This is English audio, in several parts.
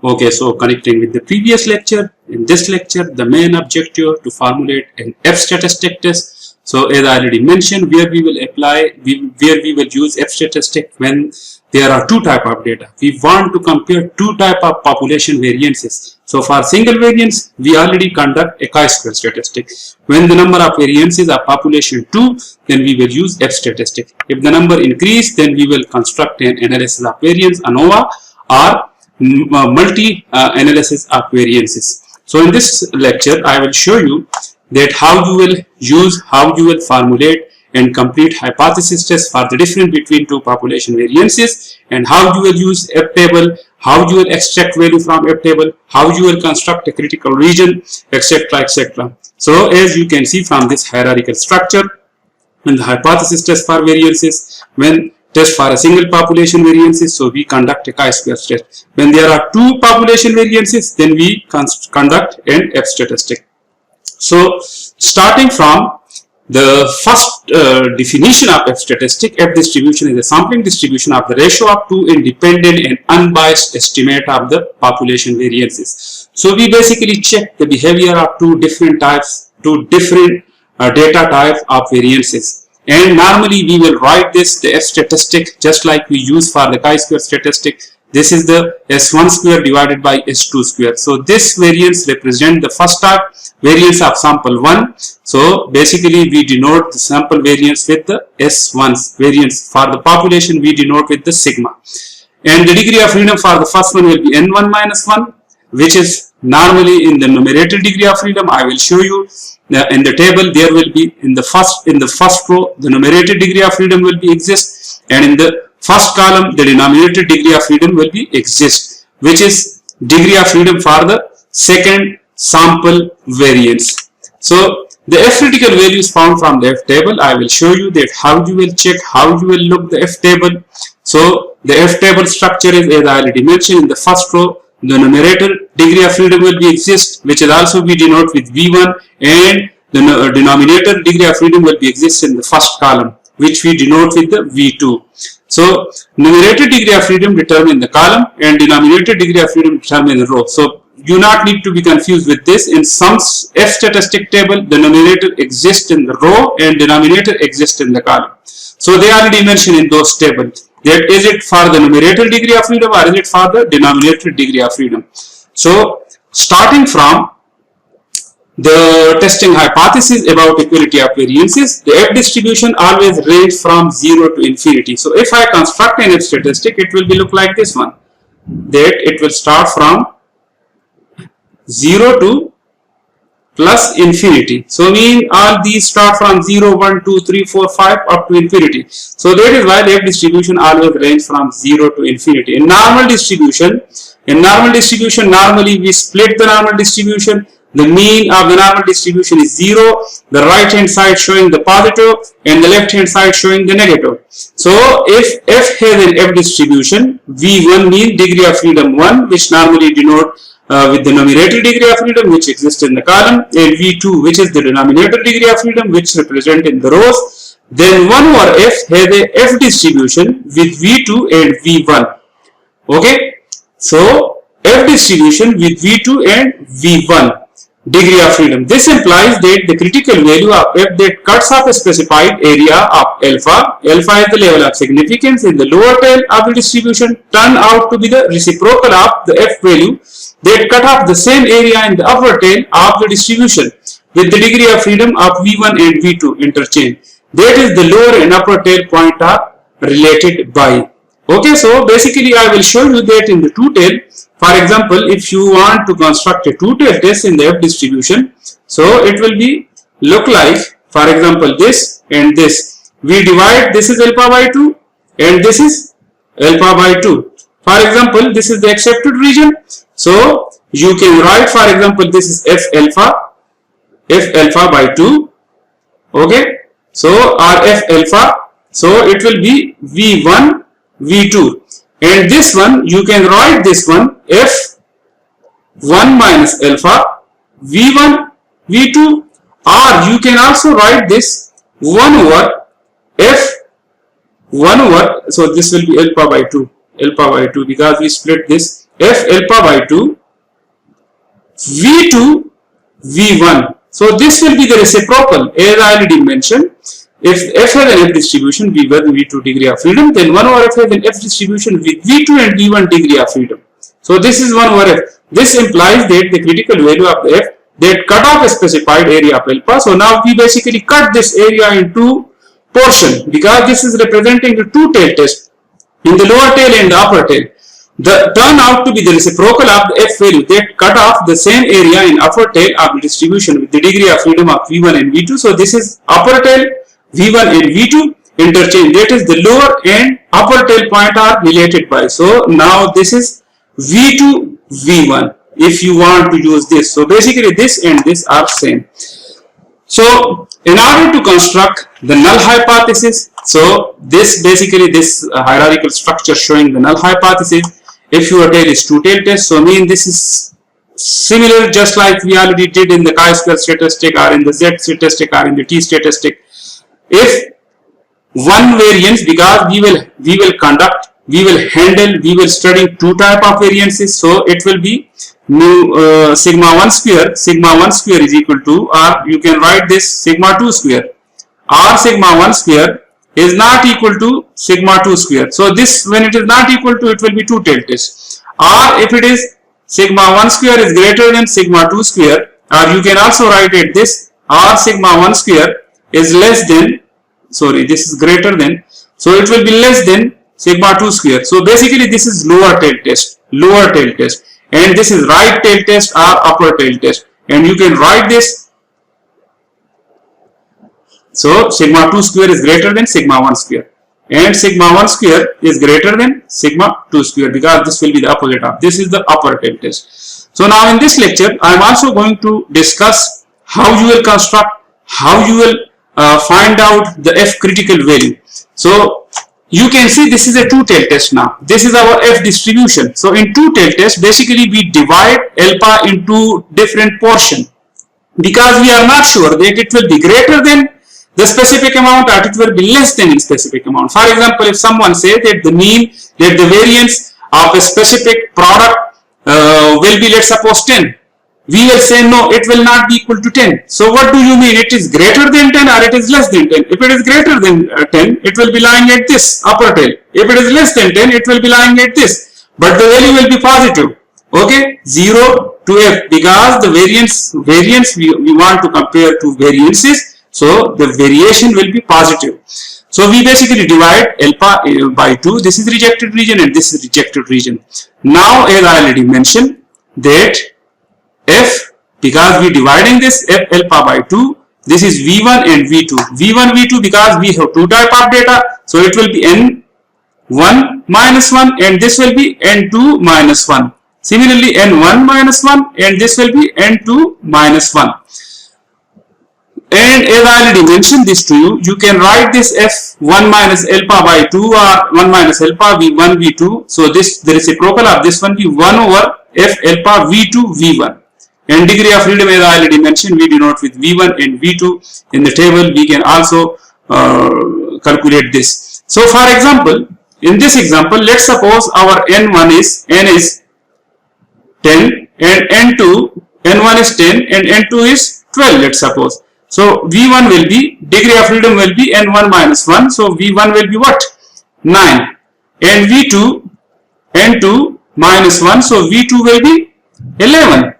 Okay, so connecting with the previous lecture, in this lecture, the main objective to formulate an F statistic test. So as I already mentioned, where we will use F statistic when there are two type of data. We want to compare two type of population variances. So for single variance, we already conduct a chi-square statistic. When the number of variances are population 2, then we will use F statistic. If the number increase, then we will construct an analysis of variance ANOVA or multi-analysis of variances. So in this lecture, I will show you that how you will formulate and complete hypothesis test for the difference between two population variances, and how you will use F table, how you will extract value from F table, how you will construct a critical region, etc., etc. So as you can see from this hierarchical structure, when the hypothesis test for variances, when test for a single population variances, so we conduct a chi-square test. When there are two population variances, then we conduct an F statistic. So starting from the first definition of F statistic, F distribution is a sampling distribution of the ratio of two independent and unbiased estimate of the population variances. So we basically check the behavior of two different types, data types of variances. And normally we will write this, the F statistic, just like we use for the chi-square statistic. This is the S1 square divided by S2 square. So this variance represents the first type variance of sample 1. So basically we denote the sample variance with the S1 variance. For the population we denote with the sigma. And the degree of freedom for the first one will be N1 minus 1, which is normally in the numerator degree of freedom. I will show you in the table. There will be in the first row the numerator degree of freedom will be exist, and in the first column the denominator degree of freedom will be exist, which is degree of freedom for the second sample variance. So the F critical value is found from the F table. I will show you that how you will check, how you will look the F table. So the F table structure is, as I already mentioned, in the first row the numerator degree of freedom will be exist, which is also we denote with V1, and the denominator degree of freedom will be exist in the first column, which we denote with the V2. So numerator degree of freedom determine the column and denominator degree of freedom determine the row. So you not need to be confused with this. In some F statistic table, the numerator exists in the row and denominator exists in the column. So they already mentioned in those tables that is it for the numerator degree of freedom or is it for the denominator degree of freedom. So starting from the testing hypothesis about equality of variances, the F distribution always range from 0 to infinity. So if I construct an F statistic, it will be look like this one, that it will start from 0 to plus infinity. So mean all these start from 0, 1, 2, 3, 4, 5 up to infinity. So that is why the F distribution always range from 0 to infinity. In normal distribution, normally we split the normal distribution. The mean of the normal distribution is 0, the right hand side showing the positive and the left hand side showing the negative. So if F has an F distribution, V1 means degree of freedom 1, which normally denote with the numerator degree of freedom which exists in the column, and V2 which is the denominator degree of freedom which represent in the rows. Then 1 over F has a F distribution with V2 and V1. Okay, so F distribution with V2 and V1 degree of freedom. This implies that the critical value of F that cuts off a specified area of alpha is the level of significance in the lower tail of the distribution, turn out to be the reciprocal of the F value that cut off the same area in the upper tail of the distribution with the degree of freedom of V1 and V2 interchange. That is the lower and upper tail point are related by. Okay, so basically I will show you that in the two tail. For example, if you want to construct a two-tail test in the F distribution, so it will be look like, for example, this and this. We divide, this is alpha by 2 and this is alpha by 2. For example, this is the accepted region. So you can write, for example, this is F alpha by 2. Okay, so or F alpha. So it will be V1, V2. And this one, you can write this one F1 minus alpha, V1, V2, or you can also write this 1 over F1 over, so this will be alpha by 2 because we split this F alpha by 2 V2 V1. So this will be the reciprocal, as I already mentioned. If F has an F distribution V1 V2 degree of freedom, then 1 over F has an F distribution with V2 and V1 degree of freedom. So this is 1 over F. This implies that the critical value of the F that cut off a specified area of alpha. So now we basically cut this area into portion because this is representing the two tail test in the lower tail and the upper tail. The turn out to be the reciprocal of the F value that cut off the same area in upper tail of the distribution with the degree of freedom of V1 and V2. So this is upper tail V1 and V2 interchange, that is the lower and upper tail point are related by. So now this is V2 V1 if you want to use this. So basically this and this are same. So in order to construct the null hypothesis, so this basically this hierarchical structure showing the null hypothesis, if your tail is two tail test, so mean this is similar just like we already did in the chi-square statistic or in the Z statistic or in the T statistic. If one variance, because we will conduct, we will study two type of variances, so it will be mu sigma 1 square is equal to, or you can write this sigma 2 square, or sigma 1 square is not equal to sigma 2 square. So this, when it is not equal to, it will be two tail test. Or if it is sigma 1 square is greater than sigma 2 square, or you can also write it this, or sigma 1 square is less than, sorry, this is greater than, so it will be less than sigma 2 square. So basically this is lower tail test, and this is right tail test or upper tail test, and you can write this. So sigma 2 square is greater than sigma 1 square, and sigma 1 square is greater than sigma 2 square, because this will be the opposite of, this is the upper tail test. So now in this lecture I am also going to discuss how you will construct, how you will find out the F critical value. So you can see this is a two tail test now. This is our F distribution. So in two tail test, basically we divide alpha into different portion, because we are not sure that it will be greater than the specific amount or it will be less than a specific amount. For example, if someone say that the mean, that the variance of a specific product will be, let's suppose 10, we will say no, it will not be equal to 10. So what do you mean? It is greater than 10 or it is less than 10? If it is greater than 10, it will be lying at this upper tail. If it is less than 10, it will be lying at this, but the value will be positive. Okay, 0 to F, because the variance we want to compare two variances, so the variation will be positive. So we basically divide alpha by 2. This is rejected region and this is rejected region. Now as I already mentioned that F, because we dividing this F alpha by 2, this is V1 and V2. V1, V2, because we have two type of data, so it will be N1 minus 1 and this will be N2 minus 1. Similarly N1 minus 1 and this will be N2 minus 1. And as I already mentioned this to you, you can write this F1 minus alpha by 2 or 1 minus alpha V1 V2. So this, the reciprocal of this one be 1 over F alpha V2 V1. And degree of freedom, as I already mentioned, we denote with V1 and V2. In the table we can also calculate this. So for example, in this example, let's suppose our N1 is, N is 10 and N1 is 10 and N2 is 12, let's suppose. So V1 will be, degree of freedom will be N1 minus 1. So V1 will be what? 9. And V2, N2 minus 1. So V2 will be 11.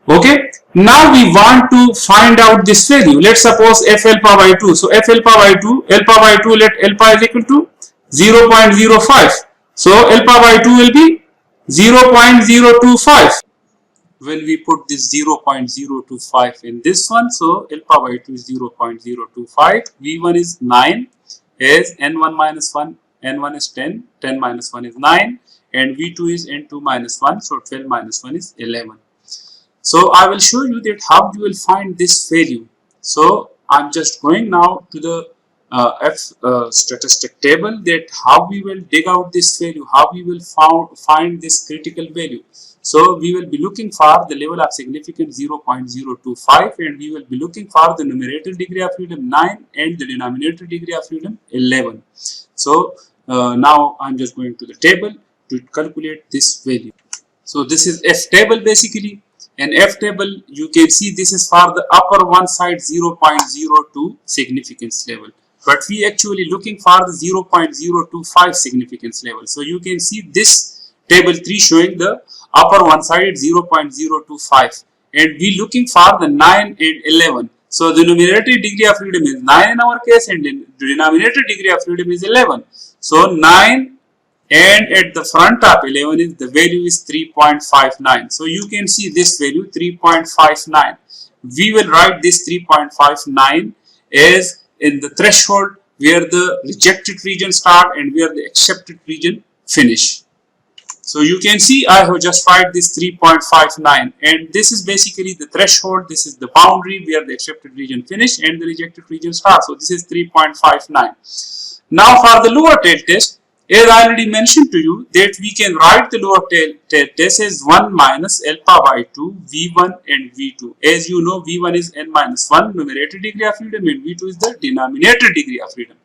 Okay. Now we want to find out this value. Let's suppose F alpha by 2. So F alpha by 2, let alpha is equal to 0.05. So alpha by 2 will be 0.025. When we put this 0.025 in this one, so alpha by 2 is 0.025. V1 is 9, as N1 minus 1, N1 is 10, 10 minus 1 is 9, and V2 is N2 minus 1, so 12 minus 1 is 11. So I will show you that how you will find this value. So I'm just going now to the F statistic table, that how we will dig out this value, how we will find this critical value. So we will be looking for the level of significance 0.025, and we will be looking for the numerator degree of freedom 9 and the denominator degree of freedom 11. So now I'm just going to the table to calculate this value. So this is F table basically. And F table, you can see this is for the upper one side 0.02 significance level. But we actually looking for the 0.025 significance level. So you can see this table 3 showing the upper one side 0.025. And we looking for the 9 and 11. So the numerator degree of freedom is 9 in our case and the denominator degree of freedom is 11. So 9 and at the front of 11 is the value is 3.59. So you can see this value 3.59. We will write this 3.59 as in the threshold where the rejected region start and where the accepted region finish. So you can see I have just write this 3.59 and this is basically the threshold. This is the boundary where the accepted region finish and the rejected region start. So this is 3.59. Now for the lower tail test, as I already mentioned to you that we can write the lower tail test as 1 minus alpha by 2 V1 and V2. As you know, V1 is n minus 1 numerator degree of freedom and V2 is the denominator degree of freedom.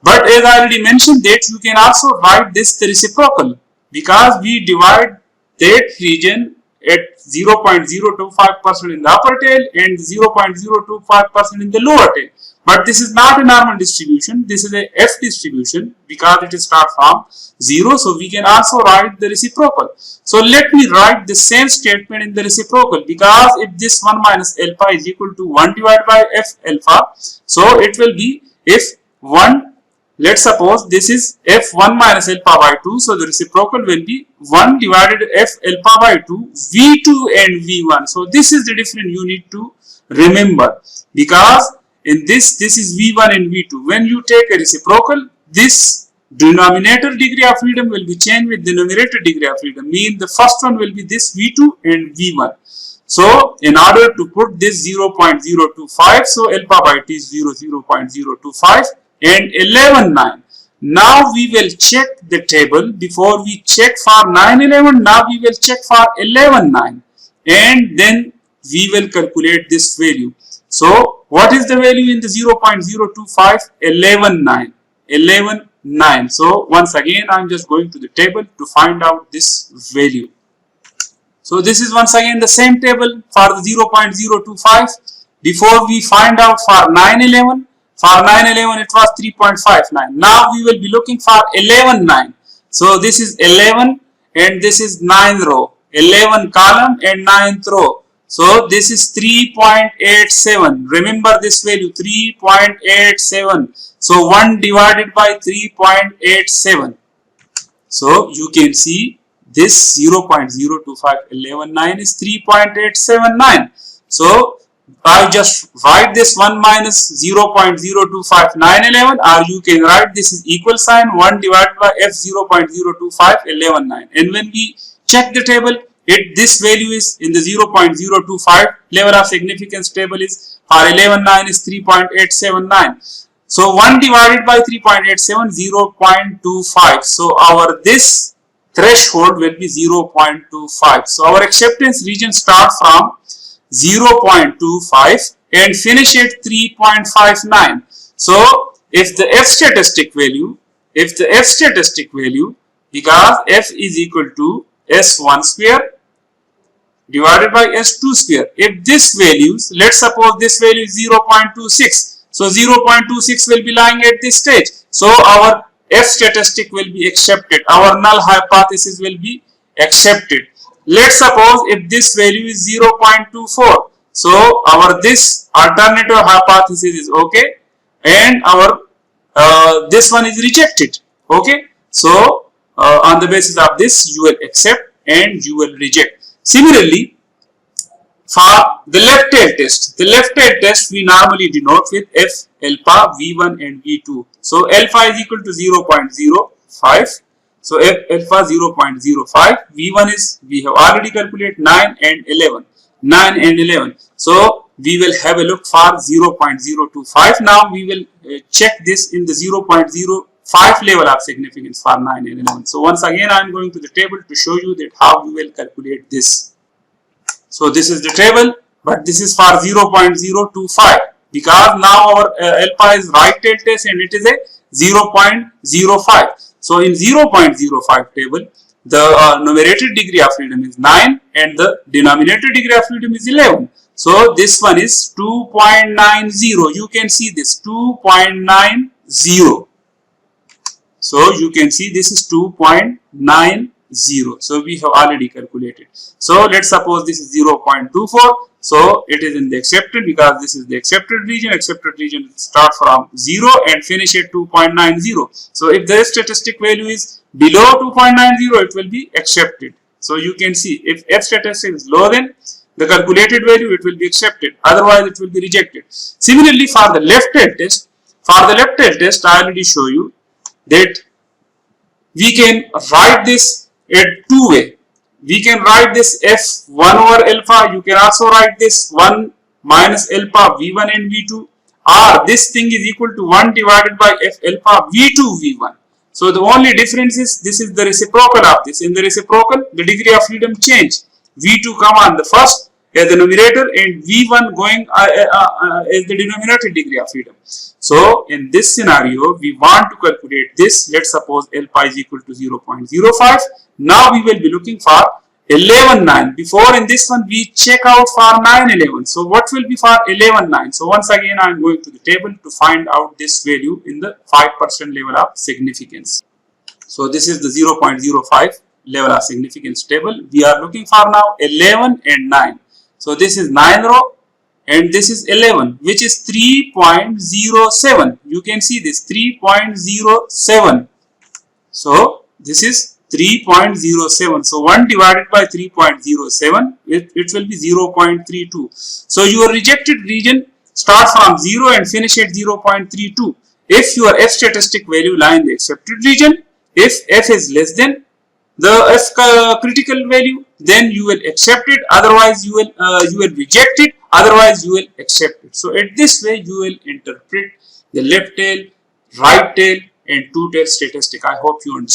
But as I already mentioned that you can also write this the reciprocal because we divide that region at 0.025% in the upper tail and 0.025% in the lower tail. But this is not a normal distribution, this is a F distribution because it is start from 0. So we can also write the reciprocal. So let me write the same statement in the reciprocal because if this 1 minus alpha is equal to 1 divided by F alpha, so it will be if 1, let's suppose this is F1 minus alpha by 2. So the reciprocal will be 1 divided F alpha by 2 V2 and V1. So this is the difference you need to remember because in this is V1 and V2. When you take a reciprocal, this denominator degree of freedom will be changed with the numerator degree of freedom. Mean the first one will be this V2 and V1. So in order to put this 0.025, so alpha by t is 0.025 and 11.9. Now we will check the table. Before we check for 9.11, now we will check for 11.9 and then we will calculate this value. So what is the value in the 0.025? 11.9. 11.9. So once again I am just going to the table to find out this value. So this is once again the same table for the 0.025. Before we find out for 9.11, for 9.11 it was 3.59. Now we will be looking for 11.9. So this is 11 and this is 9th row. 11 column and 9th row. So this is 3.87. Remember this value 3.87. So 1 divided by 3.87. So you can see this 0.025 11.9 is 3.879. So I just write this 1 minus 0.025 9.11 or you can write this is equal sign 1 divided by F 0.025 11.9. And when we check the table, this value is in the 0.025 level of significance table is for 11.9 is 3.879. So 1 divided by 3.87 0.25. So our this threshold will be 0.25. So our acceptance region starts from 0.25 and finish at 3.59. So if the F statistic value, because F is equal to S1 square divided by S2 square. If this values, let's suppose this value is 0.26. So 0.26 will be lying at this stage. So our F statistic will be accepted. Our null hypothesis will be accepted. Let's suppose if this value is 0.24. So our this alternative hypothesis is okay and our this one is rejected. Okay. So on the basis of this you will accept and you will reject. Similarly, for the left tail test, we normally denote with F alpha, V1 and V2. So alpha is equal to 0.05. So F alpha 0.05. V1 is, we have already calculated 9 and 11. 9 and 11. So we will have a look for 0.025. Now we will check this in the 0.05 level of significance for 9 and 11. So once again I am going to the table to show you that how we will calculate this. So this is the table, but this is for 0.025 because now our alpha is right tail test and it is a 0.05. So in 0.05 table the numerator degree of freedom is 9 and the denominator degree of freedom is 11. So this one is 2.90. You can see this 2.90. So you can see this is 2.90. So we have already calculated. So let's suppose this is 0.24. So it is in the accepted, because this is the accepted region. Accepted region start from 0 and finish at 2.90. So if the statistic value is below 2.90, it will be accepted. So you can see if F statistic is lower than the calculated value, it will be accepted. Otherwise, it will be rejected. Similarly, for the left tail test, I already show you that we can write this at two way. We can write this F1 over alpha. You can also write this 1 minus alpha V1 and V2. Or this thing is equal to 1 divided by F alpha V2 V1. So the only difference is this is the reciprocal of this. In the reciprocal, the degree of freedom change. V2 come on the first as the numerator and V1 going as the denominator degree of freedom. So in this scenario, we want to calculate this. Let's suppose alpha is equal to 0.05. Now we will be looking for 11.9. Before in this one, we check out for 9.11. So what will be for 11.9? So once again, I am going to the table to find out this value in the 5% level of significance. So this is the 0.05 level of significance table. We are looking for now 11 and 9. So this is 9 row and this is 11, which is 3.07. You can see this 3.07. So this is 3.07. So 1 divided by 3.07, it will be 0.32. So your rejected region starts from 0 and finish at 0.32. If your F statistic value lie in the accepted region, if F is less than the F critical value, then you will accept it. Otherwise, you will reject it. Otherwise, you will accept it. So at this way, you will interpret the left tail, right tail, and two tail statistic. I hope you understand.